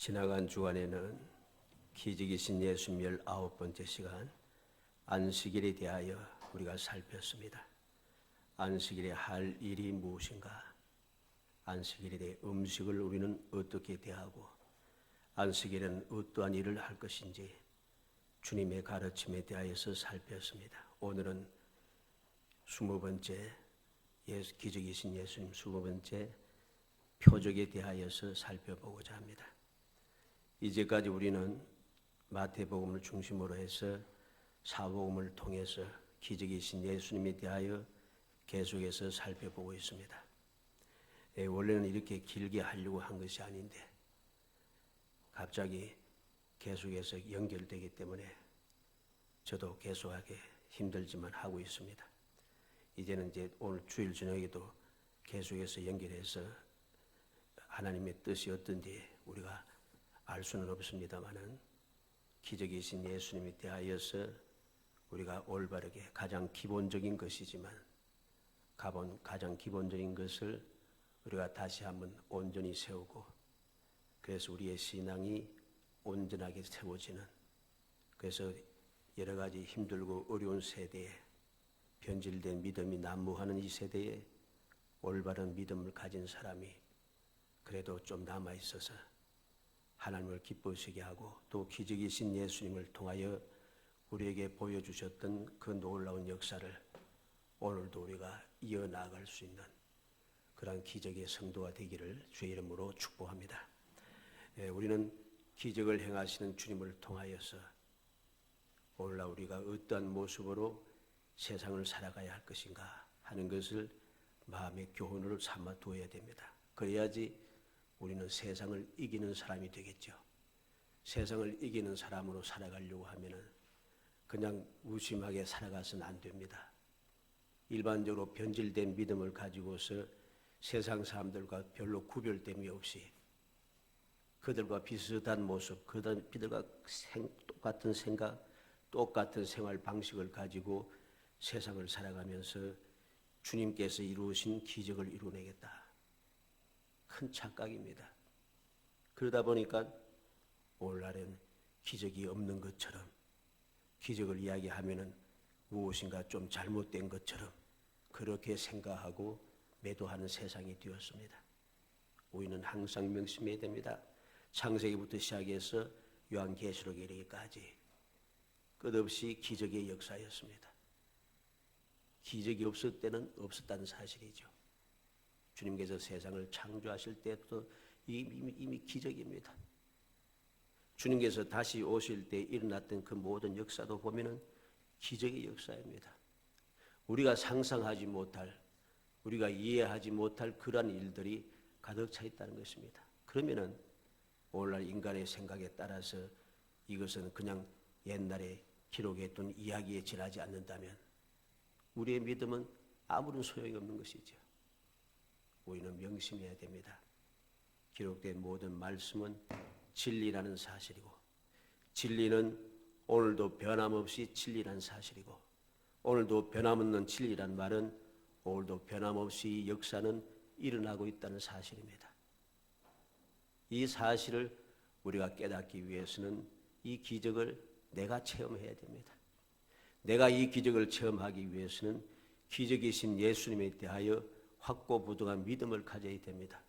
지나간 주간에는 기적이신 예수님 19번째 시간 안식일에 대하여 우리가 살폈습니다. 안식일에 할 일이 무엇인가? 안식일에 대해 음식을 우리는 어떻게 대하고 안식일에는 어떠한 일을 할 것인지 주님의 가르침에 대하여서 살폈습니다. 오늘은 20번째 기적이신 예수님 20번째 표적에 대하여서 살펴보고자 합니다. 이제까지 우리는 마태복음을 중심으로 해서 사복음을 통해서 기적이신 예수님에 대하여 계속해서 살펴보고 있습니다. 원래는 이렇게 길게 하려고 한 것이 아닌데 갑자기 계속해서 연결되기 때문에 저도 계속하게 힘들지만 하고 있습니다. 이제는 이제 오늘 주일 저녁에도 계속해서 연결해서 하나님의 뜻이 어떤지 우리가 알 수는 없습니다만은 기적이신 예수님에 대하여서 우리가 올바르게 가장 기본적인 것이지만 가장 기본적인 것을 우리가 다시 한번 온전히 세우고 그래서 우리의 신앙이 온전하게 세워지는, 그래서 여러 가지 힘들고 어려운 세대에 변질된 믿음이 난무하는 이 세대에 올바른 믿음을 가진 사람이 그래도 좀 남아 있어서 하나님을 기쁘시게 하고 또 기적이신 예수님을 통하여 우리에게 보여주셨던 그 놀라운 역사를 오늘도 우리가 이어나갈 수 있는 그런 기적의 성도가 되기를 주의 이름으로 축복합니다. 우리는 기적을 행하시는 주님을 통하여서 오늘날 우리가 어떠한 모습으로 세상을 살아가야 할 것인가 하는 것을 마음의 교훈으로 삼아 두어야 됩니다. 그래야지 우리는 세상을 이기는 사람이 되겠죠. 세상을 이기는 사람으로 살아가려고 하면은 그냥 무심하게 살아가서는 안 됩니다. 일반적으로 변질된 믿음을 가지고서 세상 사람들과 별로 구별됨이 없이 그들과 비슷한 모습, 그들과 똑같은 생각, 똑같은 생활 방식을 가지고 세상을 살아가면서 주님께서 이루신 기적을 이루내겠다. 큰 착각입니다. 그러다 보니까 오늘날은 기적이 없는 것처럼, 기적을 이야기하면은 무엇인가 좀 잘못된 것처럼 그렇게 생각하고 매도하는 세상이 되었습니다. 우리는 항상 명심해야 됩니다. 창세기부터 시작해서 요한계시록에 이르기까지 끝없이 기적의 역사였습니다. 기적이 없을 때는 없었다는 사실이죠. 주님께서 세상을 창조하실 때부터 이미 기적입니다. 주님께서 다시 오실 때 일어났던 그 모든 역사도 보면은 기적의 역사입니다. 우리가 상상하지 못할, 우리가 이해하지 못할 그러한 일들이 가득 차 있다는 것입니다. 그러면은 오늘날 인간의 생각에 따라서 이것은 그냥 옛날에 기록했던 이야기에 지나지 않는다면 우리의 믿음은 아무런 소용이 없는 것이죠. 우리는 명심해야 됩니다. 기록된 모든 말씀은 진리라는 사실이고 진리는 오늘도 변함없이 진리라는 사실이고 오늘도 변함없는 진리란 말은 오늘도 변함없이 역사는 일어나고 있다는 사실입니다. 이 사실을 우리가 깨닫기 위해서는 이 기적을 내가 체험해야 됩니다. 내가 이 기적을 체험하기 위해서는 기적이신 예수님에 대하여 확고부동한 믿음을 가져야 됩니다.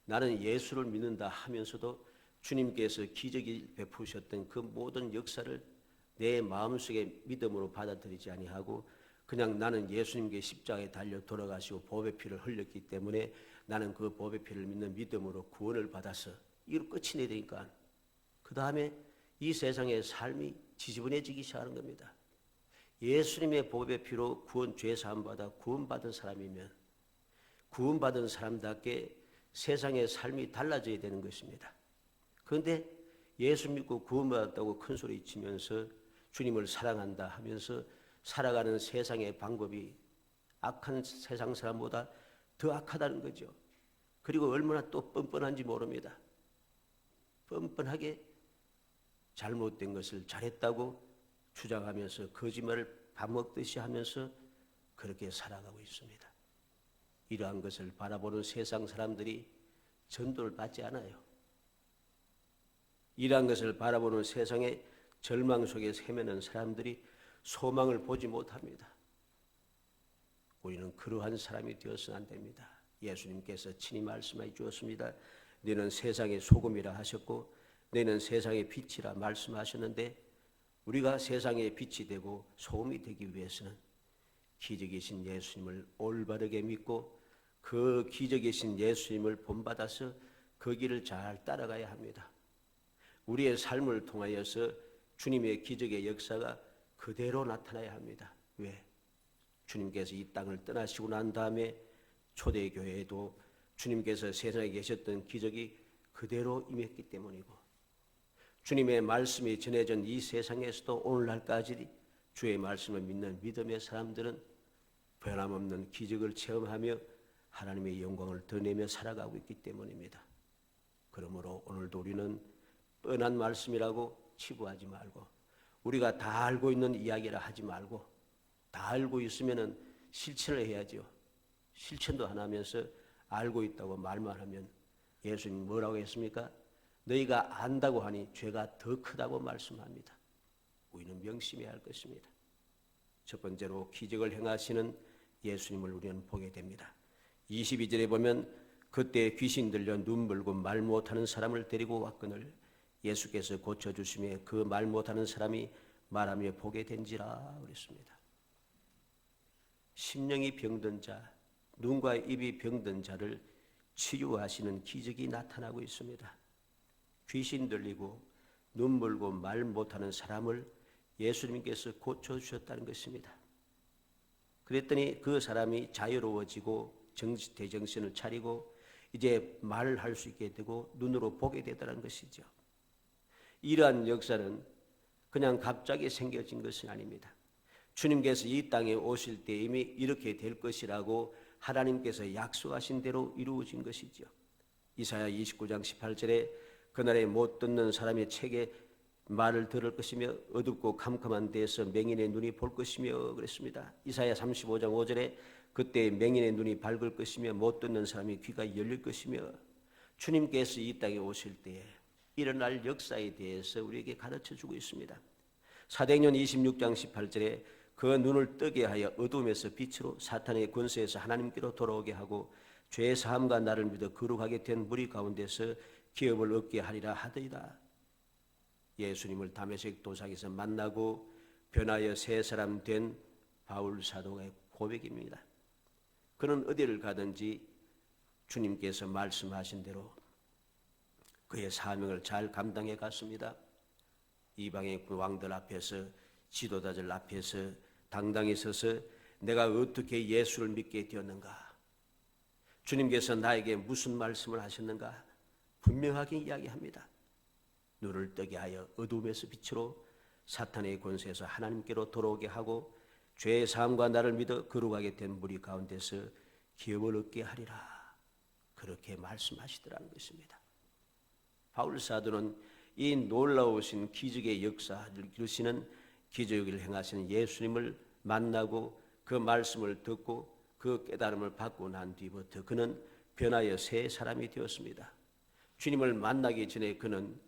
나는 예수를 믿는다 하면서도 주님께서 기적이 베푸셨던 그 모든 역사를 내 마음속에 믿음으로 받아들이지 아니하고 그냥 나는 예수님께 십자가에 달려 돌아가시고 보배 피를 흘렸기 때문에 나는 그 보배 피를 믿는 믿음으로 구원을 받아서 이로 끝이 내야 되니까 그 다음에 이 세상의 삶이 지지분해지기 시작하는 겁니다. 예수님의 보배 피로 구원 죄 사함 받아 구원받은 사람이면 구원받은 사람답게 세상의 삶이 달라져야 되는 것입니다. 그런데 예수 믿고 구원받았다고 큰 소리 치면서 주님을 사랑한다 하면서 살아가는 세상의 방법이 악한 세상 사람보다 더 악하다는 거죠. 그리고 얼마나 또 뻔뻔한지 모릅니다. 뻔뻔하게 잘못된 것을 잘했다고 주장하면서 거짓말을 밥 먹듯이 하면서 그렇게 살아가고 있습니다. 이러한 것을 바라보는 세상 사람들이 전도를 받지 않아요. 이러한 것을 바라보는 세상의 절망 속에 헤매는 사람들이 소망을 보지 못합니다. 우리는 그러한 사람이 되어서는 안 됩니다. 예수님께서 친히 말씀해 주었습니다. 너는 세상의 소금이라 하셨고 너는 세상의 빛이라 말씀하셨는데, 우리가 세상의 빛이 되고 소금이 되기 위해서는 기적이신 예수님을 올바르게 믿고 그 기적이신 예수님을 본받아서 그 길을 잘 따라가야 합니다. 우리의 삶을 통하여서 주님의 기적의 역사가 그대로 나타나야 합니다. 왜? 주님께서 이 땅을 떠나시고 난 다음에 초대교회에도 주님께서 세상에 계셨던 기적이 그대로 임했기 때문이고, 주님의 말씀이 전해진 이 세상에서도 오늘날까지 주의 말씀을 믿는 믿음의 사람들은 변함없는 기적을 체험하며 하나님의 영광을 드러내며 살아가고 있기 때문입니다. 그러므로 오늘도 우리는 뻔한 말씀이라고 치부하지 말고, 우리가 다 알고 있는 이야기라 하지 말고, 다 알고 있으면 실천을 해야죠. 실천도 안 하면서 알고 있다고 말만 하면 예수님 뭐라고 했습니까? 너희가 안다고 하니 죄가 더 크다고 말씀합니다. 우리는 명심해야 할 것입니다. 첫 번째로 기적을 행하시는 예수님을 우리는 보게 됩니다. 22절에 보면 그때 귀신 들려 눈 멀고 말 못하는 사람을 데리고 왔거늘 예수께서 고쳐주시며 그 말 못하는 사람이 말하며 보게 된지라 그랬습니다. 심령이 병든 자, 눈과 입이 병든 자를 치유하시는 기적이 나타나고 있습니다. 귀신 들리고 눈 멀고 말 못하는 사람을 예수님께서 고쳐주셨다는 것입니다. 그랬더니 그 사람이 자유로워지고 대정신을 차리고 이제 말을 할 수 있게 되고 눈으로 보게 되더라는 것이죠. 이러한 역사는 그냥 갑자기 생겨진 것이 아닙니다. 주님께서 이 땅에 오실 때 이미 이렇게 될 것이라고 하나님께서 약속하신 대로 이루어진 것이죠. 이사야 29장 18절에 그날에 못 듣는 사람의 책에 말을 들을 것이며 어둡고 캄캄한 데에서 맹인의 눈이 볼 것이며 그랬습니다. 이사야 35장 5절에 그때 맹인의 눈이 밝을 것이며 못 듣는 사람의 귀가 열릴 것이며, 주님께서 이 땅에 오실 때에 일어날 역사에 대해서 우리에게 가르쳐주고 있습니다. 사도행전 26장 18절에 그 눈을 뜨게 하여 어둠에서 빛으로 사탄의 권세에서 하나님께로 돌아오게 하고 죄의 사함과 나를 믿어 거룩하게 된 무리 가운데서 기업을 얻게 하리라 하더이다. 예수님을 다메섹 도상에서 만나고 변하여 새 사람 된 바울 사도의 고백입니다. 그는 어디를 가든지 주님께서 말씀하신 대로 그의 사명을 잘 감당해 갔습니다. 이방의 왕들 앞에서, 지도자들 앞에서 당당히 서서 내가 어떻게 예수를 믿게 되었는가, 주님께서 나에게 무슨 말씀을 하셨는가 분명하게 이야기합니다. 눈을 뜨게 하여 어둠에서 빛으로 사탄의 권세에서 하나님께로 돌아오게 하고 죄의 사함과 나를 믿어 거룩하게 된 무리 가운데서 기업을 얻게 하리라, 그렇게 말씀하시더라는 것입니다. 바울 사도는 이 놀라우신 기적의 역사를 이루시는 기적을 행하시는 예수님을 만나고 그 말씀을 듣고 그 깨달음을 받고 난 뒤부터 그는 변하여 새 사람이 되었습니다. 주님을 만나기 전에 그는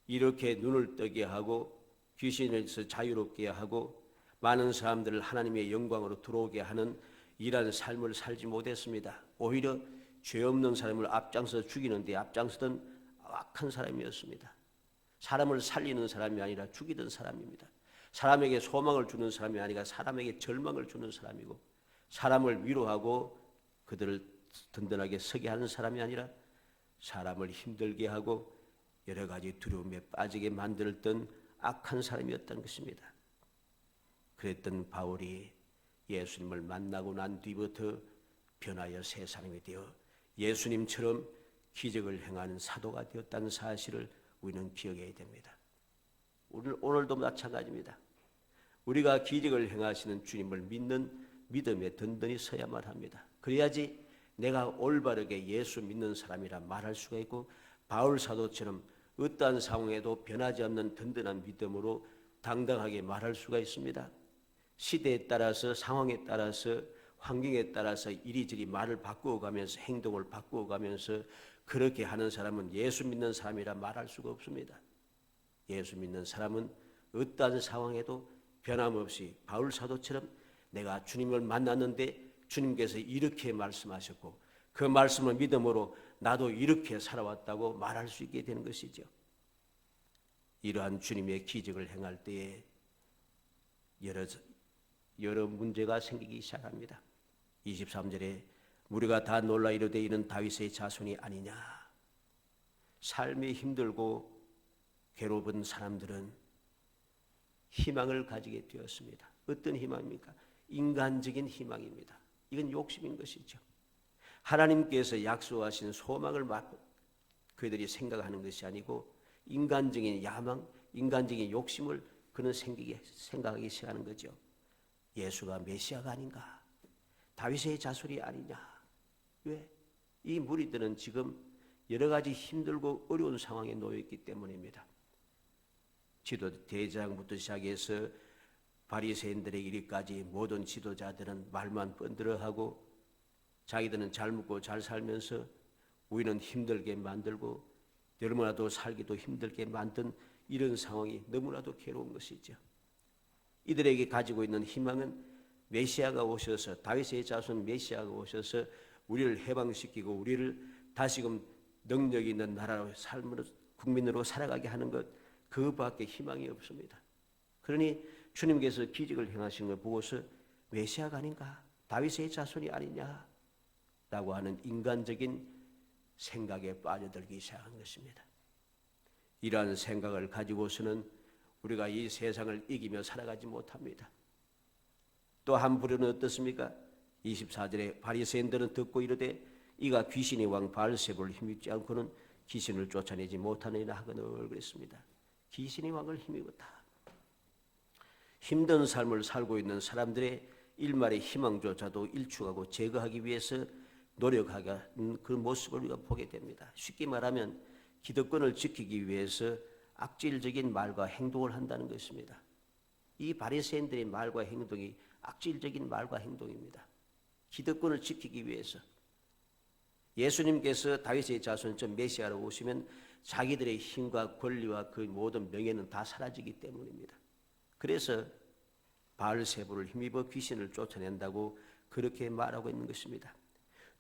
이렇게 눈을 뜨게 하고 귀신에서 자유롭게 하고 많은 사람들을 하나님의 영광으로 들어오게 하는 이러한 삶을 살지 못했습니다. 오히려 죄 없는 사람을 앞장서 죽이는데 앞장서던 악한 사람이었습니다. 사람을 살리는 사람이 아니라 죽이던 사람입니다. 사람에게 소망을 주는 사람이 아니라 사람에게 절망을 주는 사람이고, 사람을 위로하고 그들을 든든하게 서게 하는 사람이 아니라 사람을 힘들게 하고 여러 가지 두려움에 빠지게 만들었던 악한 사람이었다는 것입니다. 그랬던 바울이 예수님을 만나고 난 뒤부터 변하여 새 사람이 되어 예수님처럼 기적을 행하는 사도가 되었다는 사실을 우리는 기억해야 됩니다. 오늘도 마찬가지입니다. 우리가 기적을 행하시는 주님을 믿는 믿음에 든든히 서야만 합니다. 그래야지 내가 올바르게 예수 믿는 사람이라 말할 수가 있고, 바울 사도처럼 어떠한 상황에도 변하지 않는 든든한 믿음으로 당당하게 말할 수가 있습니다. 시대에 따라서, 상황에 따라서, 환경에 따라서 이리저리 말을 바꾸어 가면서, 행동을 바꾸어 가면서 그렇게 하는 사람은 예수 믿는 사람이라 말할 수가 없습니다. 예수 믿는 사람은 어떠한 상황에도 변함없이 바울 사도처럼 내가 주님을 만났는데 주님께서 이렇게 말씀하셨고 그 말씀을 믿음으로 나도 이렇게 살아왔다고 말할 수 있게 되는 것이죠. 이러한 주님의 기적을 행할 때에 여러 문제가 생기기 시작합니다. 23절에 우리가 다 놀라 이르되 이는 다윗의 자손이 아니냐. 삶이 힘들고 괴로운 사람들은 희망을 가지게 되었습니다. 어떤 희망입니까? 인간적인 희망입니다. 이건 욕심인 것이죠. 하나님께서 약속하신 소망을 그들이 생각하는 것이 아니고 인간적인 야망, 인간적인 욕심을 그는 생각하기 시작하는 거죠. 예수가 메시아가 아닌가? 다윗의 자손이 아니냐? 왜? 이 무리들은 지금 여러 가지 힘들고 어려운 상황에 놓여 있기 때문입니다. 지도 대장부터 시작해서 바리새인들의 이르기까지 모든 지도자들은 말만 번들어하고 자기들은 잘 먹고 잘 살면서 우리는 힘들게 만들고 너무나도 살기도 힘들게 만든 이런 상황이 너무나도 괴로운 것이죠. 이들에게 가지고 있는 희망은 메시아가 오셔서 다윗의 자손 메시아가 오셔서 우리를 해방시키고 우리를 다시금 능력 있는 나라로 삶으로 국민으로 살아가게 하는 것 그밖에 희망이 없습니다. 그러니 주님께서 기적을 행하신 걸 보고서 메시아가 아닌가? 다윗의 자손이 아니냐? 라고 하는 인간적인 생각에 빠져들기 시작한 것입니다. 이러한 생각을 가지고서는 우리가 이 세상을 이기며 살아가지 못합니다. 또 한 부류는 어떻습니까? 24절에 바리새인들은 듣고 이르되 이가 귀신의 왕 바알세불을 힘입지 않고는 귀신을 쫓아내지 못하느니라 하거늘 그랬습니다. 귀신의 왕을 힘입었다. 힘든 삶을 살고 있는 사람들의 일말의 희망조차도 일축하고 제거하기 위해서 노력하는 그 모습을 우리가 보게 됩니다. 쉽게 말하면 기득권을 지키기 위해서 악질적인 말과 행동을 한다는 것입니다. 이 바리새인들의 말과 행동이 악질적인 말과 행동입니다. 기득권을 지키기 위해서 예수님께서 다윗의 자손 즉 메시아로 오시면 자기들의 힘과 권리와 그 모든 명예는 다 사라지기 때문입니다. 그래서 바알세불을 힘입어 귀신을 쫓아낸다고 그렇게 말하고 있는 것입니다.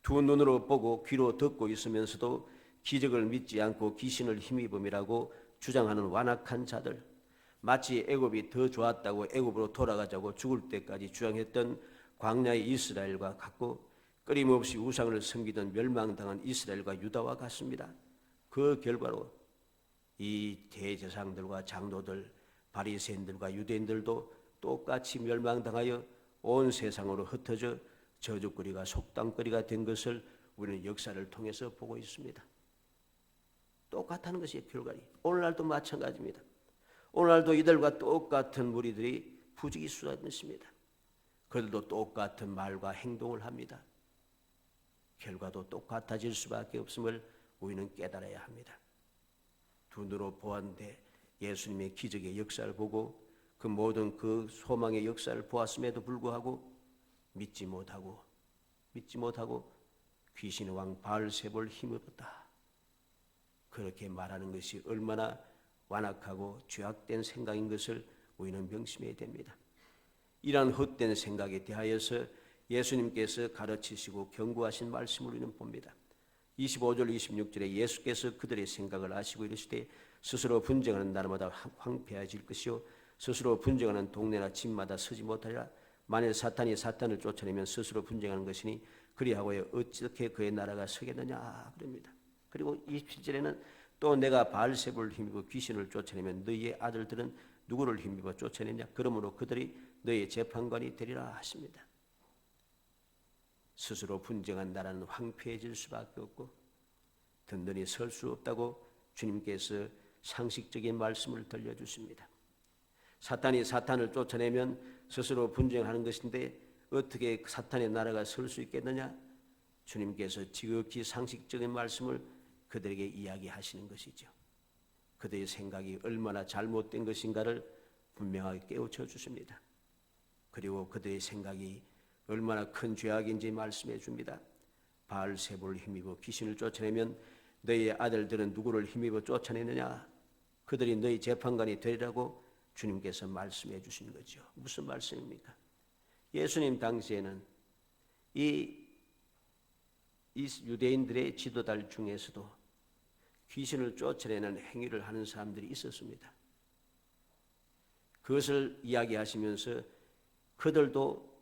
두 눈으로 보고 귀로 듣고 있으면서도 기적을 믿지 않고 귀신을 힘입음이라고 주장하는 완악한 자들, 마치 애굽이 더 좋았다고 애굽으로 돌아가자고 죽을 때까지 주장했던 광야의 이스라엘과 같고 끊임없이 우상을 섬기던 멸망당한 이스라엘과 유다와 같습니다. 그 결과로 이 대제사장들과 장로들, 바리새인들과 유대인들도 똑같이 멸망당하여 온 세상으로 흩어져 저주거리가 속담거리가 된 것을 우리는 역사를 통해서 보고 있습니다. 똑같다는 것이 결과리. 오늘날도 마찬가지입니다. 오늘날도 이들과 똑같은 무리들이 부지기수하였습니다. 그들도 똑같은 말과 행동을 합니다. 결과도 똑같아질 수밖에 없음을 우리는 깨달아야 합니다. 두 눈으로 보았는데 예수님의 기적의 역사를 보고 그 모든 그 소망의 역사를 보았음에도 불구하고 믿지 못하고 귀신의 왕 바알세불을 힘입었다. 그렇게 말하는 것이 얼마나 완악하고 죄악된 생각인 것을 우리는 명심해야 됩니다. 이러한 헛된 생각에 대하여서 예수님께서 가르치시고 경고하신 말씀을 우리는 봅니다. 25절 26절에 예수께서 그들의 생각을 아시고 이르시되 스스로 분쟁하는 나라마다 황폐해질 것이요 스스로 분쟁하는 동네나 집마다 서지 못하리라. 만일 사탄이 사탄을 쫓아내면 스스로 분쟁하는 것이니 그리하고 어떻게 그의 나라가 서겠느냐 그럽니다. 그리고 27절에는 또 내가 바알세불을 힘입어 귀신을 쫓아내면 너희의 아들들은 누구를 힘입어 쫓아내냐? 그러므로 그들이 너희의 재판관이 되리라 하십니다. 스스로 분쟁한 나라는 황폐해질 수밖에 없고 든든히 설 수 없다고 주님께서 상식적인 말씀을 들려주십니다. 사탄이 사탄을 쫓아내면 스스로 분쟁하는 것인데 어떻게 사탄의 나라가 설 수 있겠느냐? 주님께서 지극히 상식적인 말씀을 그들에게 이야기하시는 것이죠. 그들의 생각이 얼마나 잘못된 것인가를 분명하게 깨우쳐 주십니다. 그리고 그들의 생각이 얼마나 큰 죄악인지 말씀해 줍니다. 바알세불을 힘입어 귀신을 쫓아내면 너희의 아들들은 누구를 힘입어 쫓아내느냐? 그들이 너희 재판관이 되리라고 주님께서 말씀해 주신 거죠. 무슨 말씀입니까? 예수님 당시에는 이 유대인들의 지도자들 중에서도 귀신을 쫓아내는 행위를 하는 사람들이 있었습니다. 그것을 이야기하시면서 그들도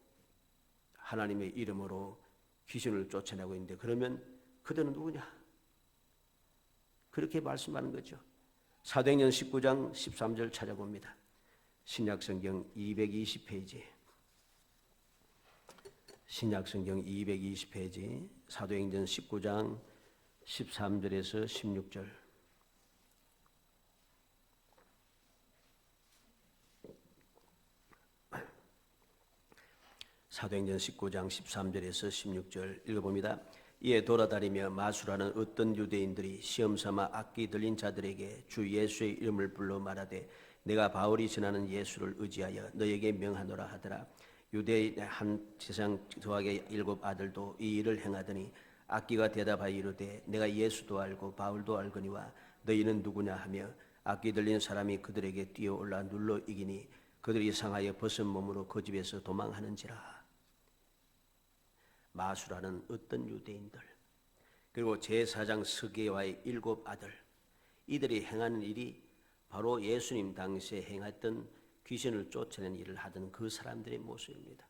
하나님의 이름으로 귀신을 쫓아내고 있는데 그러면 그들은 누구냐? 그렇게 말씀하는 거죠. 사도행전 19장 13절 찾아봅니다. 신약성경 220페이지. 신약성경 220페이지. 사도행전 19장 13절에서 16절. 사도행전 19장 13절에서 16절 읽어봅니다. 이에 돌아다니며 마술하는 어떤 유대인들이 시험삼아 악기 들린 자들에게 주 예수의 이름을 불러 말하되 내가 바울이 전하는 예수를 의지하여 너에게 명하노라 하더라. 유대의 한 세상 저학의 7 아들도 이 일을 행하더니 악기가 대답하여 이르되 내가 예수도 알고 바울도 알거니와 너희는 누구냐 하며 악기 들린 사람이 그들에게 뛰어올라 눌러 이기니 그들이 상하여 벗은 몸으로 그 집에서 도망하는지라. 마술하는 어떤 유대인들, 그리고 제사장 스게와의 7 아들, 이들이 행하는 일이 바로 예수님 당시에 행했던 귀신을 쫓아내는 일을 하던 그 사람들의 모습입니다.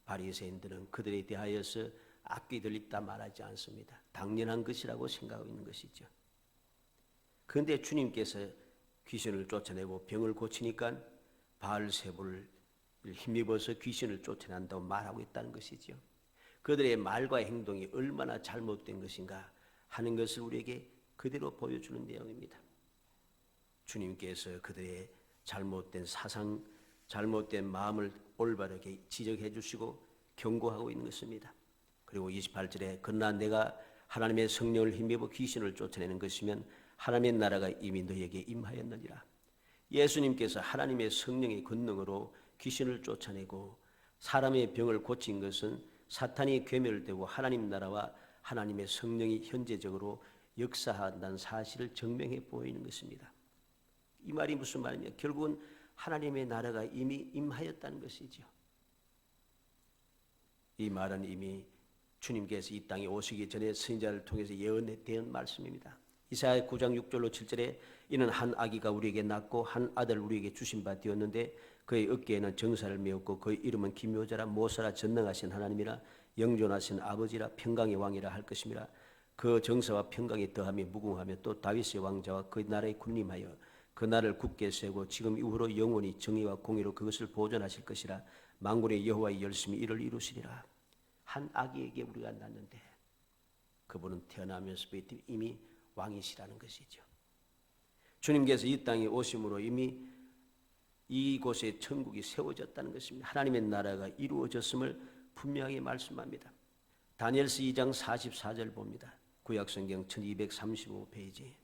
바리새인들은 그들에 대하여서 악기 들립다 말하지 않습니다. 당연한 것이라고 생각하고 있는 것이죠. 그런데 주님께서 귀신을 쫓아내고 병을 고치니까 바알세불을 힘입어서 귀신을 쫓아낸다고 말하고 있다는 것이죠. 그들의 말과 행동이 얼마나 잘못된 것인가 하는 것을 우리에게 그대로 보여주는 내용입니다. 주님께서 그들의 잘못된 사상, 잘못된 마음을 올바르게 지적해 주시고 경고하고 있는 것입니다. 그리고 28절에 그러나 내가 하나님의 성령을 힘입어 귀신을 쫓아내는 것이면 하나님의 나라가 이미 너에게 임하였느니라. 예수님께서 하나님의 성령의 권능으로 귀신을 쫓아내고 사람의 병을 고친 것은 사탄이 괴멸되고 하나님 나라와 하나님의 성령이 현재적으로 역사한다는 사실을 증명해 보이는 것입니다. 이 말이 무슨 말이냐? 결국은 하나님의 나라가 이미 임하였다는 것이죠. 이 말은 이미 주님께서 이 땅에 오시기 전에 선지자를 통해서 예언된 말씀입니다. 이사야 9장 6절로 7절에 이는 한 아기가 우리에게 낳고 한 아들 우리에게 주신 바 되었는데 그의 어깨에는 정사를 메었고 그의 이름은 기묘자라 모사라 전능하신 하나님이라 영존하신 아버지라 평강의 왕이라 할 것임이라. 그 정사와 평강이 더하며 무궁하며 또 다윗의 왕자와 그 나라에 군림하여 그 나라를 굳게 세우고 지금 이후로 영원히 정의와 공의로 그것을 보존하실 것이라. 만군의 여호와의 열심히 이를 이루시리라. 한 아기에게 우리가 낳는데 그분은 태어나면서부터 이미 왕이시라는 것이죠. 주님께서 이 땅에 오심으로 이미 이곳에 천국이 세워졌다는 것입니다. 하나님의 나라가 이루어졌음을 분명하게 말씀합니다. 다니엘서 2장 44절 봅니다. 구약성경 1235페이지.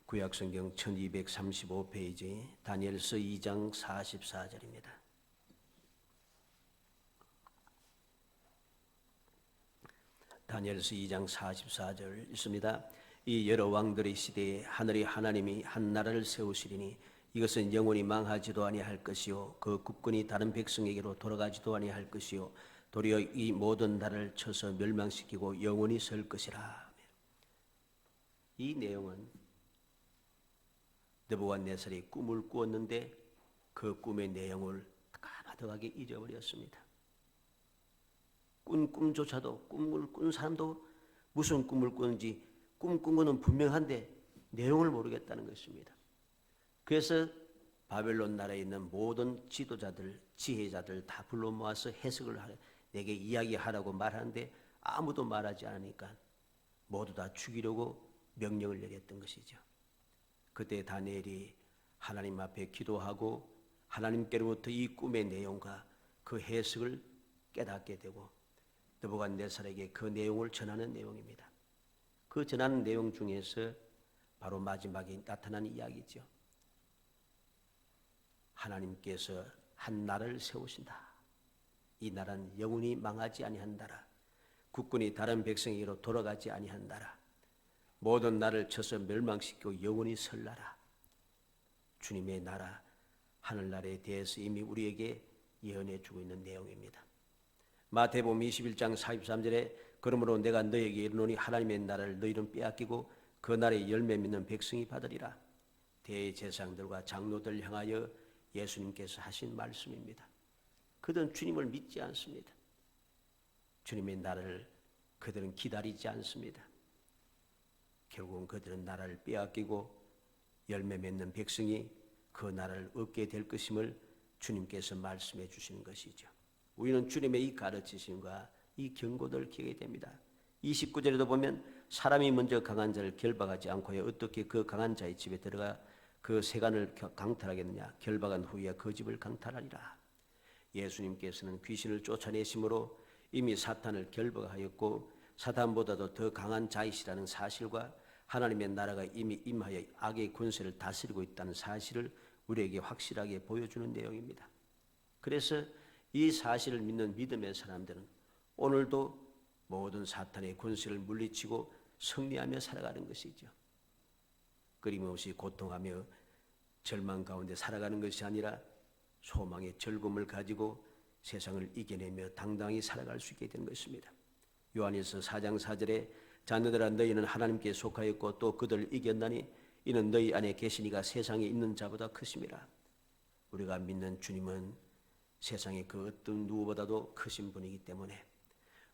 구약성경 1235페이지 다니엘서 2장 44절입니다. 다니엘서 2장 44절 있습니다. 이 여러 왕들의 시대에 하늘의 하나님이 한 나라를 세우시리니 이것은 영원히 망하지도 아니할 것이요 그 국권이 다른 백성에게로 돌아가지도 아니할 것이요 도리어 이 모든 나라를 쳐서 멸망시키고 영원히 설 것이라. 이 내용은 느부갓네살이 꿈을 꾸었는데 그 꿈의 내용을 까마득하게 잊어버렸습니다. 꾼 꿈조차도 꿈을 꾼 사람도 무슨 꿈을 꾸는지 꿈 꾼 거는 분명한데 내용을 모르겠다는 것입니다. 그래서 바벨론 나라에 있는 모든 지도자들, 지혜자들 다 불러 모아서 해석을 하려 내게 이야기하라고 말하는데 아무도 말하지 않으니까 모두 다 죽이려고 명령을 내렸던 것이죠. 그때 다니엘이 하나님 앞에 기도하고 하나님께로부터 이 꿈의 내용과 그 해석을 깨닫게 되고 느부갓네살에게 그 내용을 전하는 내용입니다. 그 전하는 내용 중에서 바로 마지막에 나타난 이야기죠. 하나님께서 한 나라를 세우신다. 이 나라는 영원히 망하지 아니한 나라, 국군이 다른 백성에게로 돌아가지 아니한 나라, 모든 나를 쳐서 멸망시키고 영원히 설나라. 주님의 나라, 하늘나라에 대해서 이미 우리에게 예언해 주고 있는 내용입니다. 마태복음 21장 43절에 그러므로 내가 너에게 이르노니 하나님의 나라를 너희는 빼앗기고 그 나라의 열매 맺는 백성이 받으리라. 대제사장들과 장로들 향하여 예수님께서 하신 말씀입니다. 그들은 주님을 믿지 않습니다. 주님의 나라를 그들은 기다리지 않습니다. 결국은 그들은 나라를 빼앗기고 열매 맺는 백성이 그 나라를 얻게 될 것임을 주님께서 말씀해 주시는 것이죠. 우리는 주님의 이 가르치심과 이 경고를 기억해야 됩니다. 29절에도 보면 사람이 먼저 강한 자를 결박하지 않고야 어떻게 그 강한 자의 집에 들어가 그 세간을 강탈하겠느냐. 결박한 후에 그 집을 강탈하리라. 예수님께서는 귀신을 쫓아내심으로 이미 사탄을 결박하였고 사탄보다도 더 강한 자이시라는 사실과 하나님의 나라가 이미 임하여 악의 권세를 다스리고 있다는 사실을 우리에게 확실하게 보여주는 내용입니다. 그래서 이 사실을 믿는 믿음의 사람들은 오늘도 모든 사탄의 권세를 물리치고 승리하며 살아가는 것이죠. 끊임없이 고통하며 절망 가운데 살아가는 것이 아니라 소망의 즐거움을 가지고 세상을 이겨내며 당당히 살아갈 수 있게 되는 것입니다. 요한일서 4장 4절에 자녀들아 너희는 하나님께 속하였고 또 그들을 이겼나니 이는 너희 안에 계시니가 세상에 있는 자보다 크심이라. 우리가 믿는 주님은 세상의 그 어떤 누구보다도 크신 분이기 때문에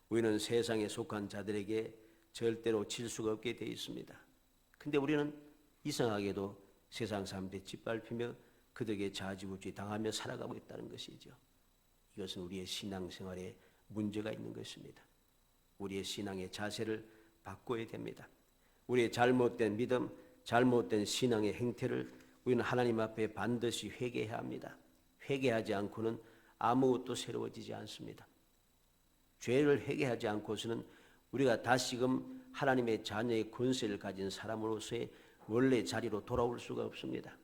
우리는 세상에 속한 자들에게 절대로 질 수가 없게 되어 있습니다. 근데 우리는 이상하게도 세상 사람들이 짓밟히며 그들에게 좌지우지 당하며 살아가고 있다는 것이죠. 이것은 우리의 신앙생활에 문제가 있는 것입니다. 우리의 신앙의 자세를 바꿔야 됩니다. 우리의 잘못된 믿음, 잘못된 신앙의 행태를 우리는 하나님 앞에 반드시 회개해야 합니다. 회개하지 않고는 아무것도 새로워지지 않습니다. 죄를 회개하지 않고서는 우리가 다시금 하나님의 자녀의 권세를 가진 사람으로서의 원래 자리로 돌아올 수가 없습니다.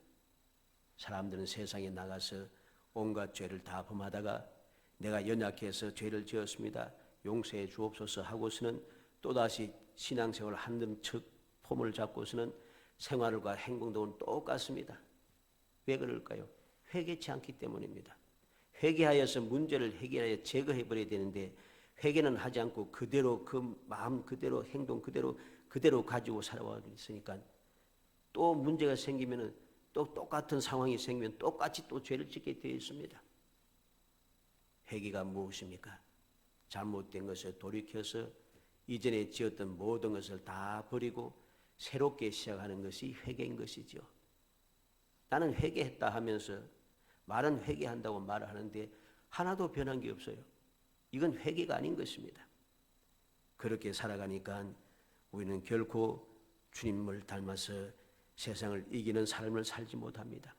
사람들은 세상에 나가서 온갖 죄를 다 범하다가 내가 연약해서 죄를 지었습니다. 용서해 주옵소서 하고서는 또다시 신앙생활 한점 척 폼을 잡고서는 생활과 행동도 똑같습니다. 왜 그럴까요? 회개치 않기 때문입니다. 회개하여서 문제를 해결하여 제거해버려야 되는데 회개는 하지 않고 그대로 그 마음 그대로 행동 그대로 가지고 살아가고 있으니까 또 문제가 생기면 또 똑같은 상황이 생기면 똑같이 또 죄를 짓게 되어 있습니다. 회개가 무엇입니까? 잘못된 것을 돌이켜서 이전에 지었던 모든 것을 다 버리고 새롭게 시작하는 것이 회개인 것이죠. 나는 회개했다 하면서 말은 회개한다고 말을 하는데 하나도 변한 게 없어요. 이건 회개가 아닌 것입니다. 그렇게 살아가니까 우리는 결코 주님을 닮아서 세상을 이기는 삶을 살지 못합니다.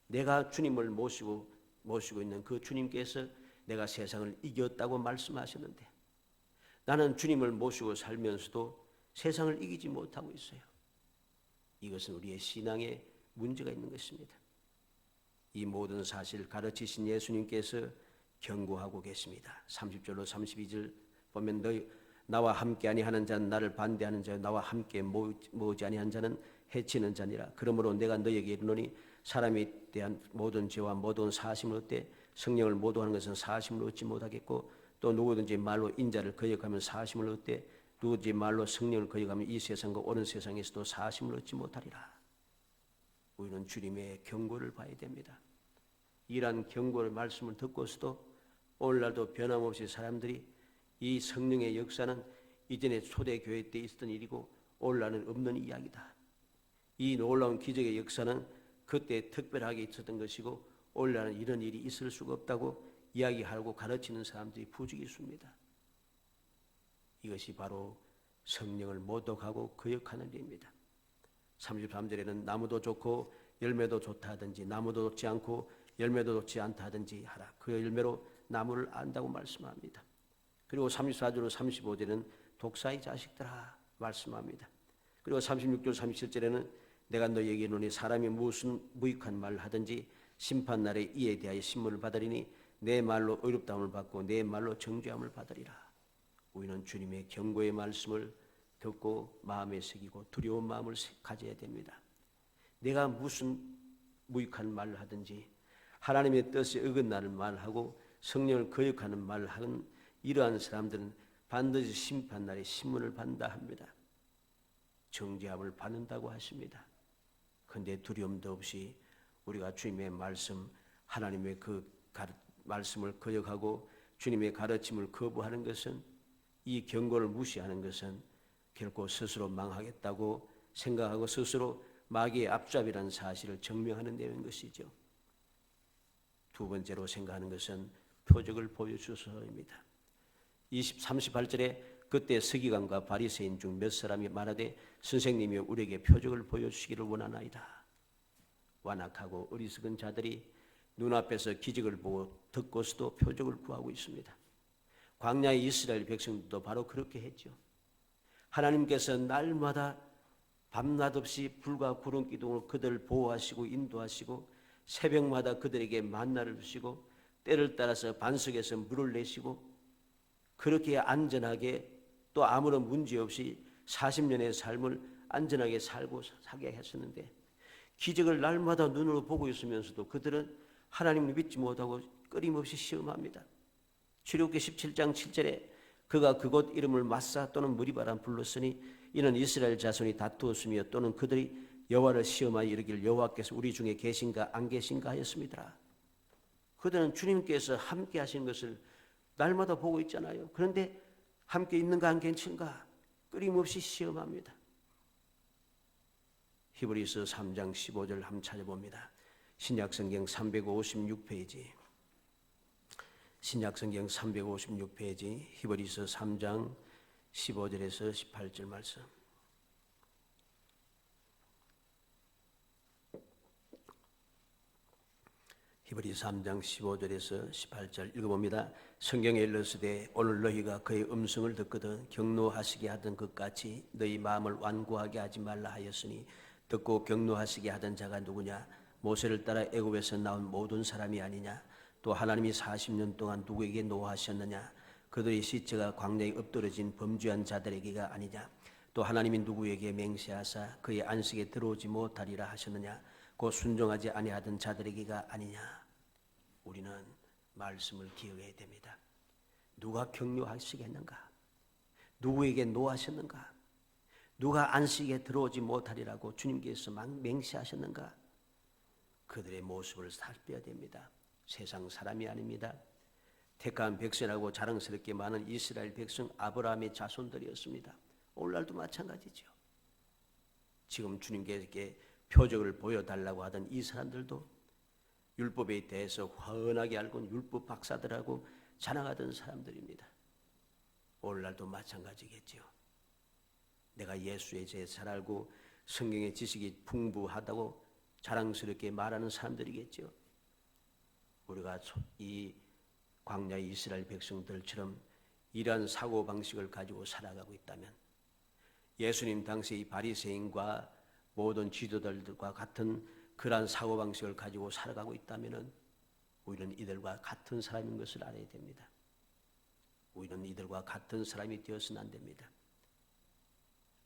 내가 주님을 모시고 있는 그 주님께서 내가 세상을 이겼다고 말씀하셨는데 나는 주님을 모시고 살면서도 세상을 이기지 못하고 있어요. 이것은 우리의 신앙에 문제가 있는 것입니다. 이 모든 사실을 가르치신 예수님께서 경고하고 계십니다. 30절로 32절 보면 너희 나와 함께 아니하는 자는 나를 반대하는 자요 나와 함께 모으지 아니한 자는 해치는 자니라. 그러므로 내가 너희에게 이르노니 사람에 대한 모든 죄와 모든 사심을 얻되 성령을 모독하는 것은 사심을 얻지 못하겠고 또 누구든지 말로 인자를 거역하면 사심을 얻되 누구든지 말로 성령을 거역하면 이 세상과 오는 세상에서도 사심을 얻지 못하리라. 우리는 주님의 경고를 봐야 됩니다. 이러한 경고의 말씀을 듣고서도 오늘날도 변함없이 사람들이 이 성령의 역사는 이전에 초대교회 때 있었던 일이고 오늘날은 없는 이야기다. 이 놀라운 기적의 역사는 그때 특별하게 있었던 것이고 오늘날은 이런 일이 있을 수가 없다고 이야기하고 가르치는 사람들이 부족이 있습니다. 이것이 바로 성령을 모독하고 거역하는 일입니다. 33절에는 나무도 좋고 열매도 좋다 하든지 나무도 좋지 않고 열매도 좋지 않다 하든지 하라. 그 열매로 나무를 안다고 말씀합니다. 그리고 34절로 35절에는 독사의 자식들아 말씀합니다. 그리고 36절 37절에는 내가 너희에게 이르노니 사람이 무슨 무익한 말을 하든지 심판날에 이에 대하여 신문을 받으리니 내 말로 의롭다함을 받고 내 말로 정죄함을 받으리라. 우리는 주님의 경고의 말씀을 듣고 마음에 새기고 두려운 마음을 가져야 됩니다. 내가 무슨 무익한 말을 하든지 하나님의 뜻에 어긋나는 말을 하고 성령을 거역하는 말을 하는 이러한 사람들은 반드시 심판날에 심문을 받는다 합니다. 정죄함을 받는다고 하십니다. 그런데 두려움도 없이 우리가 주님의 말씀, 하나님의 말씀을 거역하고 주님의 가르침을 거부하는 것은, 이 경고를 무시하는 것은 결코 스스로 망하겠다고 생각하고 스스로 마귀의 앞잡이라는 사실을 증명하는 내용인 것이죠. 두 번째로 생각하는 것은 표적을 보여주소서입니다. 38절에 그때 서기관과 바리새인 중 몇 사람이 말하되 선생님이 우리에게 표적을 보여주시기를 원하나이다. 완악하고 어리석은 자들이 눈앞에서 기적을 보고 듣고서도 표적을 구하고 있습니다. 광야의 이스라엘 백성들도 바로 그렇게 했죠. 하나님께서 날마다 밤낮 없이 불과 구름 기둥으로 그들을 보호하시고 인도하시고 새벽마다 그들에게 만나를 주시고 때를 따라서 반석에서 물을 내시고 그렇게 안전하게 또 아무런 문제 없이 40년의 삶을 안전하게 살게 했었는데, 기적을 날마다 눈으로 보고 있으면서도 그들은 하나님을 믿지 못하고 끊임없이 시험합니다. 출애굽기 17장 7절에 그가 그곳 이름을 마사 또는 무리바라 불렀으니 이는 이스라엘 자손이 다투었으며 또는 그들이 여호와를 시험하여 이르기를 여호와께서 우리 중에 계신가 안 계신가 하였습니다. 그들은 주님께서 함께 하신 것을 날마다 보고 있잖아요. 그런데 함께 있는가 안 계신가 끊임없이 시험합니다. 히브리서 3장 15절 한번 찾아봅니다. 신약성경 356페이지, 신약성경 356페이지, 히브리서 3장 15절에서 18절 말씀. 히브리서 3장 15절에서 18절 읽어봅니다. 성경에 일렀으되 오늘 너희가 그의 음성을 듣거든 경노하시게 하던 것 같이 너희 마음을 완고하게 하지 말라 하였으니 듣고 경노하시게 하던 자가 누구냐? 모세를 따라 애굽에서 나온 모든 사람이 아니냐? 또 하나님이 40년 동안 누구에게 노하셨느냐? 그들의 시체가 광야에 엎드러진 범죄한 자들에게가 아니냐? 또 하나님이 누구에게 맹세하사 그의 안식에 들어오지 못하리라 하셨느냐? 곧 순종하지 아니하던 자들에게가 아니냐? 우리는 말씀을 기억해야 됩니다. 누가 격려하시게 했는가? 누구에게 노하셨는가? 누가 안식에 들어오지 못하리라고 주님께서 맹세하셨는가? 그들의 모습을 살펴야 됩니다. 세상 사람이 아닙니다. 택한 백성이라고 자랑스럽게 많은 이스라엘 백성 아브라함의 자손들이었습니다. 오늘날도 마찬가지죠. 지금 주님께 표적을 보여달라고 하던 이 사람들도 율법에 대해서 훤하게 알고 율법 박사들하고 자랑하던 사람들입니다. 오늘날도 마찬가지겠죠. 내가 예수에 대해 잘 알고 성경의 지식이 풍부하다고 자랑스럽게 말하는 사람들이겠죠. 우리가 이 광야의 이스라엘 백성들처럼 이러한 사고방식을 가지고 살아가고 있다면, 예수님 당시 이 바리새인과 모든 지도자들과 같은 그러한 사고방식을 가지고 살아가고 있다면 우리는 이들과 같은 사람인 것을 알아야 됩니다. 우리는 이들과 같은 사람이 되어서는 안 됩니다.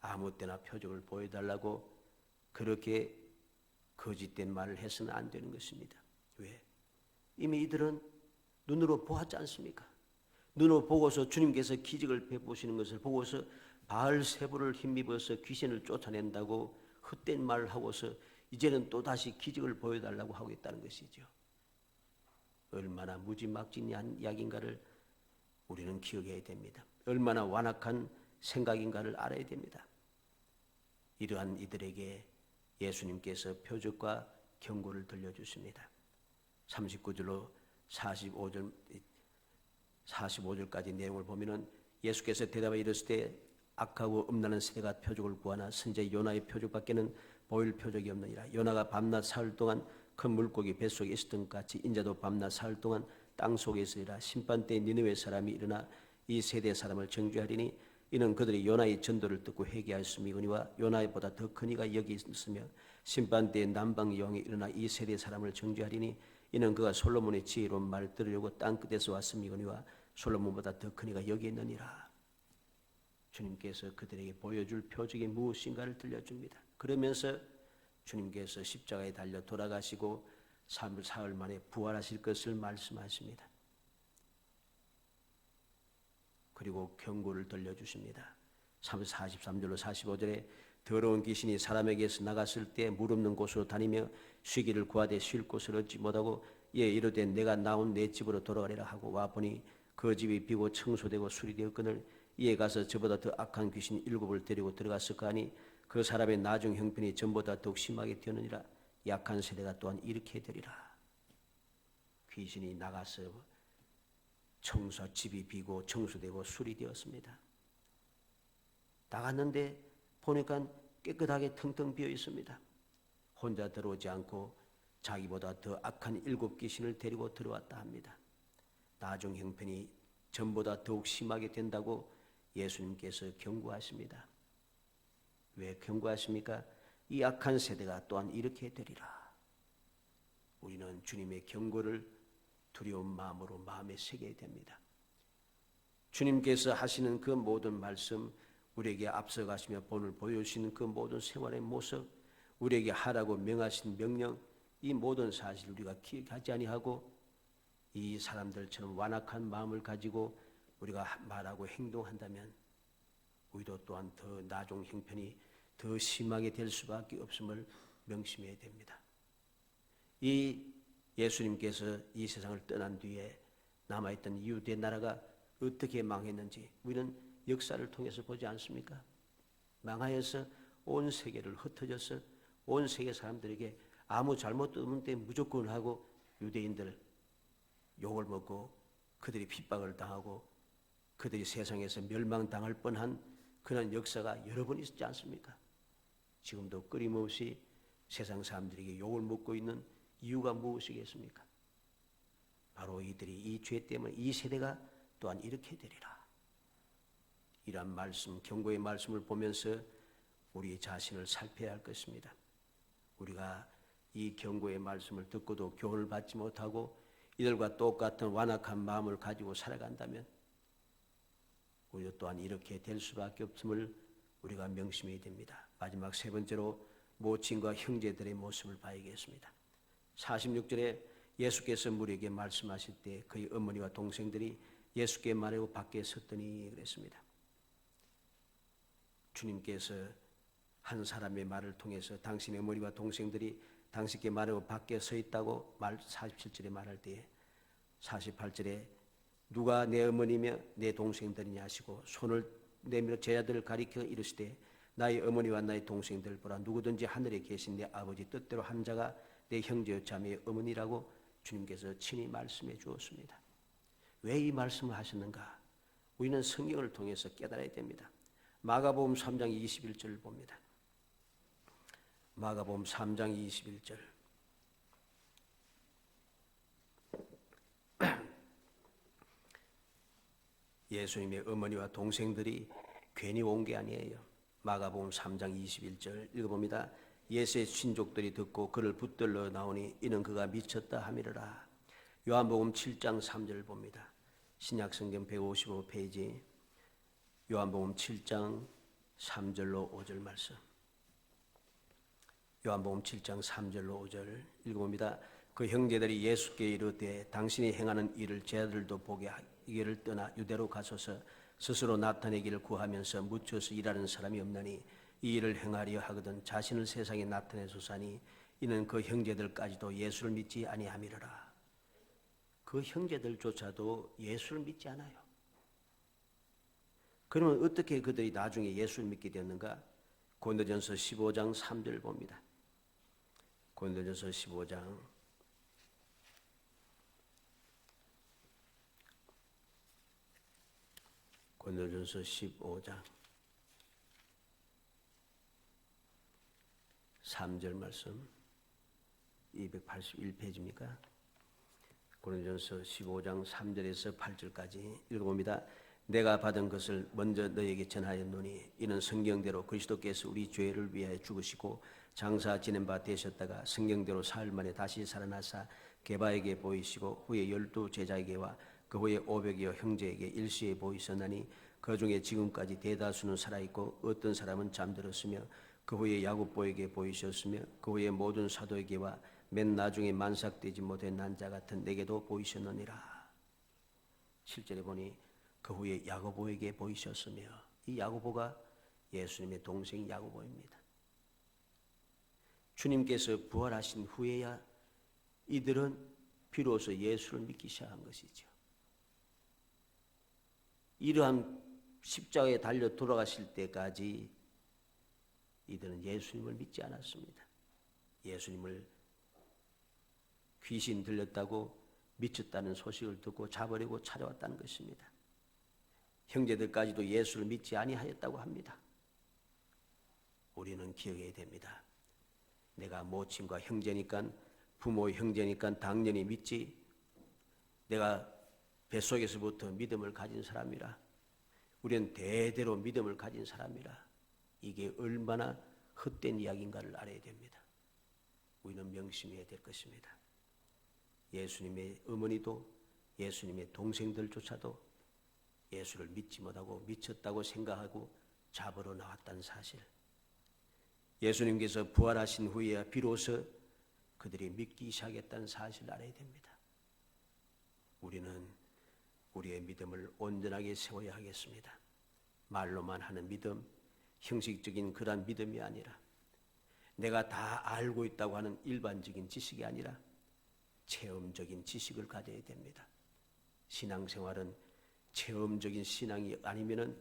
아무 때나 표적을 보여달라고 그렇게 거짓된 말을 해서는 안 되는 것입니다. 왜? 이미 이들은 눈으로 보았지 않습니까? 눈으로 보고서 주님께서 기적을 베푸시는 것을 보고서 바알세부를 힘입어서 귀신을 쫓아낸다고 헛된 말을 하고서 이제는 또다시 기적을 보여달라고 하고 있다는 것이죠. 얼마나 무지막지한 이야기인가를 우리는 기억해야 됩니다. 얼마나 완악한 생각인가를 알아야 됩니다. 이러한 이들에게 예수님께서 표적과 경고를 들려주십니다. 39절로 45절까지 내용을 보면은 예수께서 대답하여 이르시되 악하고 음란한 세대가 표적을 구하나 선지자 요나의 표적밖에는 보일 표적이 없느니라. 요나가 밤낮 사흘 동안 큰 물고기 뱃속에 있었던 것 같이 인자도 밤낮 사흘 동안 땅 속에 있으리라. 심판 때 니느웨 사람이 일어나 이 세대 사람을 정죄하리니 이는 그들이 요나의 전도를 듣고 회개하였음이거니와 요나보다 더 큰 이가 여기 있으며 심판 때 남방 여왕이 일어나 이 세대 사람을 정죄하리니 이는 그가 솔로몬의 지혜로운 말을 들으려고 땅 끝에서 왔음이거니와 솔로몬보다 더 큰 이가 여기 있느니라. 주님께서 그들에게 보여줄 표적이 무엇인가를 들려줍니다. 그러면서 주님께서 십자가에 달려 돌아가시고 사흘 만에 부활하실 것을 말씀하십니다. 그리고 경고를 들려주십니다. 43절로 45절에 더러운 귀신이 사람에게서 나갔을 때 물 없는 곳으로 다니며 쉬기를 구하되 쉴 곳을 얻지 못하고 이에 이르되 내가 나온 내 집으로 돌아가리라 하고 와보니 그 집이 비고 청소되고 수리되었거늘 이에 가서 저보다 더 악한 귀신 7을 데리고 들어갔을까 하니 그 사람의 나중 형편이 전보다 더욱 심하게 되느니라. 약한 세대가 또한 이렇게 되리라. 귀신이 나가서 집이 비고 청소되고 수리되었습니다. 나갔는데 보니까 깨끗하게 텅텅 비어 있습니다. 혼자 들어오지 않고 자기보다 더 악한 7 귀신을 데리고 들어왔다 합니다. 나중 형편이 전보다 더욱 심하게 된다고 예수님께서 경고하십니다. 왜 경고하십니까? 이 악한 세대가 또한 이렇게 되리라. 우리는 주님의 경고를 두려운 마음으로 마음에 새겨야 됩니다. 주님께서 하시는 그 모든 말씀, 우리에게 앞서가시며 본을 보여주시는 그 모든 생활의 모습, 우리에게 하라고 명하신 명령, 이 모든 사실을 우리가 기억하지 아니하고 이 사람들처럼 완악한 마음을 가지고 우리가 말하고 행동한다면 우리도 또한 더 나중 형편이 더 심하게 될 수밖에 없음을 명심해야 됩니다. 이 예수님께서 이 세상을 떠난 뒤에 남아있던 유대 나라가 어떻게 망했는지 우리는 역사를 통해서 보지 않습니까? 망하여서 온 세계를 흩어져서 온 세계 사람들에게 아무 잘못도 없는데 무조건 하고 유대인들 욕을 먹고 그들이 핍박을 당하고 그들이 세상에서 멸망당할 뻔한 그런 역사가 여러 번 있었지 않습니까? 지금도 끊임없이 세상 사람들에게 욕을 먹고 있는 이유가 무엇이겠습니까? 바로 이들이 이 죄 때문에 이 세대가 또한 이렇게 되리라. 이러한 말씀, 경고의 말씀을 보면서 우리 자신을 살펴야 할 것입니다. 우리가 이 경고의 말씀을 듣고도 교훈을 받지 못하고 이들과 똑같은 완악한 마음을 가지고 살아간다면 우리도 또한 이렇게 될 수밖에 없음을 우리가 명심해야 됩니다. 마지막 세 번째로 모친과 형제들의 모습을 봐야겠습니다. 46절에 예수께서 무리에게 말씀하실 때 그의 어머니와 동생들이 예수께 말하고 밖에 섰더니 그랬습니다. 주님께서 한 사람의 말을 통해서 당신의 어머니와 동생들이 당신께 말하고 밖에 서 있다고 47절에 말할 때에 48절에 누가 내 어머니며 내 동생들이냐 하시고 손을 내밀어 제자들을 가리켜 이르시되 나의 어머니와 나의 동생들 보라 누구든지 하늘에 계신 내 아버지 뜻대로 한 자가 내 형제여 자매의 어머니라고 주님께서 친히 말씀해 주었습니다. 왜 이 말씀을 하셨는가? 우리는 성경을 통해서 깨달아야 됩니다. 마가복음 3장 21절을 봅니다. 마가복음 3장 21절 예수님의 어머니와 동생들이 괜히 온 게 아니에요. 마가복음 3장 21절 읽어봅니다. 예수의 친족들이 듣고 그를 붙들러 나오니 이는 그가 미쳤다 하미르라. 요한복음 7장 3절을 봅니다. 신약성경 155페이지 요한복음 7장 3절로 5절 말씀. 요한복음 7장 3절로 5절 읽어봅니다. 그 형제들이 예수께 이르되 당신이 행하는 일을 제자들도 보게 하기를 떠나 유대로 가소서 스스로 나타내기를 구하면서 묻혀서 일하는 사람이 없나니 이 일을 행하려 하거든 자신을 세상에 나타내소서니 이는 그 형제들까지도 예수를 믿지 아니함이로라. 그 형제들조차도 예수를 믿지 않아요. 그러면 어떻게 그들이 나중에 예수를 믿게 되었는가? 고린도전서 15장 3절을 봅니다. 고린도전서 15장 3절 말씀 281페이지입니까? 고린도전서 15장 3절에서 8절까지 읽어봅니다. 내가 받은 것을 먼저 너에게 전하였노니 이는 성경대로 그리스도께서 우리 죄를 위하여 죽으시고 장사 지낸 바 되셨다가 성경대로 사흘 만에 다시 살아나사 게바에게 보이시고 후에 12 제자에게와 그 후에 500여 형제에게 일시에 보이셨나니 그 중에 지금까지 대다수는 살아있고 어떤 사람은 잠들었으며 그 후에 야고보에게 보이셨으며 그 후에 모든 사도에게와 맨 나중에 만삭되지 못한 난자 같은 내게도 보이셨느니라. 7절에 보니 그 후에 야고보에게 보이셨으며, 이 야고보가 예수님의 동생 야고보입니다. 주님께서 부활하신 후에야 이들은 비로소 예수를 믿기 시작한 것이죠. 이러한 십자가에 달려 돌아가실 때까지 이들은 예수님을 믿지 않았습니다. 예수님을 귀신 들렸다고 미쳤다는 소식을 듣고 잡으려고 찾아왔다는 것입니다. 형제들까지도 예수를 믿지 아니하였다고 합니다. 우리는 기억해야 됩니다. 내가 모친과 형제니까, 부모 형제니까 당연히 믿지, 내가 뱃속에서부터 믿음을 가진 사람이라, 우리는 대대로 믿음을 가진 사람이라, 이게 얼마나 헛된 이야기인가를 알아야 됩니다. 우리는 명심해야 될 것입니다. 예수님의 어머니도 예수님의 동생들조차도 예수를 믿지 못하고 미쳤다고 생각하고 잡으러 나왔다는 사실, 예수님께서 부활하신 후에야 비로소 그들이 믿기 시작했다는 사실을 알아야 됩니다. 우리는 우리의 믿음을 온전하게 세워야 하겠습니다. 말로만 하는 믿음, 형식적인 그런 믿음이 아니라, 내가 다 알고 있다고 하는 일반적인 지식이 아니라 체험적인 지식을 가져야 됩니다. 신앙생활은 체험적인 신앙이 아니면은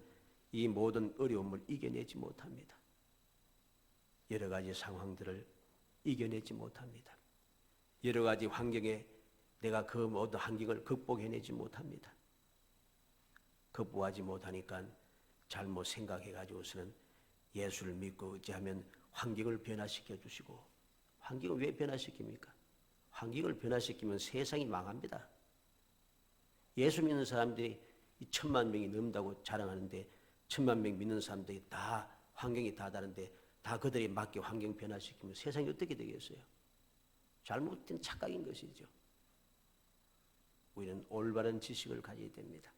이 모든 어려움을 이겨내지 못합니다. 여러 가지 상황들을 이겨내지 못합니다. 여러 가지 환경에 내가 그 모든 환경을 극복해내지 못합니다. 극복하지 못하니까 잘못 생각해가지고서는 예수를 믿고 의지하면 환경을 변화시켜 주시고, 환경을 왜 변화시킵니까? 환경을 변화시키면 세상이 망합니다. 예수 믿는 사람들이 1,000만 명이 넘는다고 자랑하는데 1,000만 명 믿는 사람들이 다 환경이 다 다른데 다 그들에 맞게 환경 변화시키면 세상이 어떻게 되겠어요? 잘못된 착각인 것이죠. 우리는 올바른 지식을 가져야 됩니다.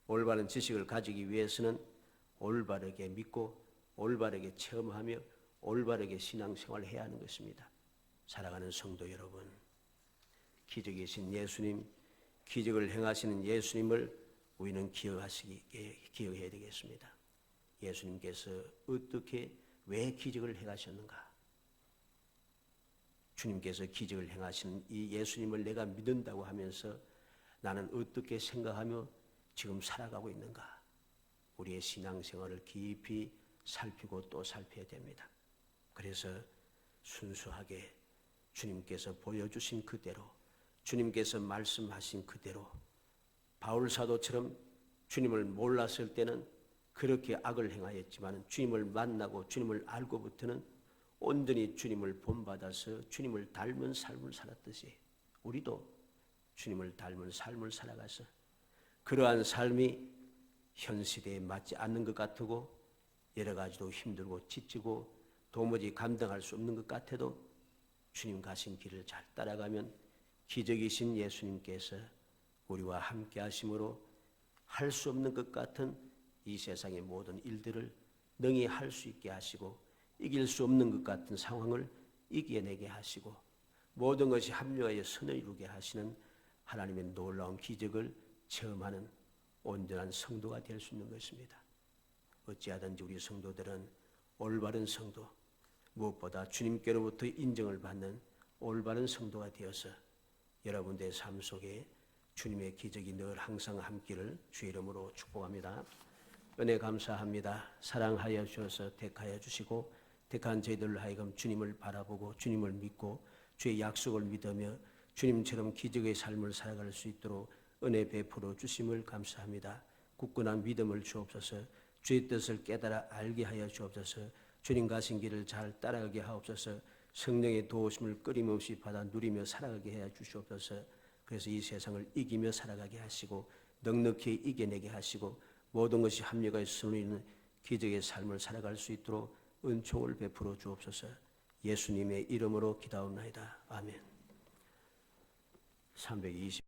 올바른 지식을 가지기 위해서는 올바르게 믿고 올바르게 체험하며 올바르게 신앙생활을 해야 하는 것입니다. 사랑하는 성도 여러분, 기적이신 예수님, 기적을 행하시는 예수님을 우리는 기억해야 되겠습니다. 예수님께서 어떻게 왜 기적을 행하셨는가? 주님께서 기적을 행하시는 이 예수님을 내가 믿는다고 하면서 나는 어떻게 생각하며 지금 살아가고 있는가? 우리의 신앙생활을 깊이 살피고 또 살펴야 됩니다. 그래서 순수하게 주님께서 보여주신 그대로, 주님께서 말씀하신 그대로, 바울 사도처럼 주님을 몰랐을 때는 그렇게 악을 행하였지만 주님을 만나고 주님을 알고부터는 온전히 주님을 본받아서 주님을 닮은 삶을 살았듯이 우리도 주님을 닮은 삶을 살아가서 그러한 삶이 현 시대에 맞지 않는 것 같고 여러 가지로 힘들고 지치고 도무지 감당할 수 없는 것 같아도 주님 가신 길을 잘 따라가면 기적이신 예수님께서 우리와 함께 하심으로 할 수 없는 것 같은 이 세상의 모든 일들을 능히 할 수 있게 하시고 이길 수 없는 것 같은 상황을 이겨내게 하시고 모든 것이 합력하여 선을 이루게 하시는 하나님의 놀라운 기적을 체험하는 온전한 성도가 될 수 있는 것입니다. 어찌하든지 우리 성도들은 올바른 성도, 무엇보다 주님께로부터 인정을 받는 올바른 성도가 되어서 여러분들의 삶 속에 주님의 기적이 늘 항상 함께를 주의 이름으로 축복합니다. 은혜 감사합니다. 사랑하여 주셔서 택하여 주시고 택한 저희들로 하여금 주님을 바라보고 주님을 믿고 주의 약속을 믿으며 주님처럼 기적의 삶을 살아갈 수 있도록 은혜 베풀어 주심을 감사합니다. 굳건한 믿음을 주옵소서. 주의 뜻을 깨달아 알게 하여 주옵소서. 주님 가신 길을 잘 따라가게 하옵소서. 성령의 도우심을 끊임없이 받아 누리며 살아가게 해 주시옵소서. 그래서 이 세상을 이기며 살아가게 하시고 넉넉히 이겨내게 하시고 모든 것이 합력하여 선을 이루는 기적의 삶을 살아갈 수 있도록 은총을 베풀어 주옵소서. 예수님의 이름으로 기도하옵나이다. 아멘. 320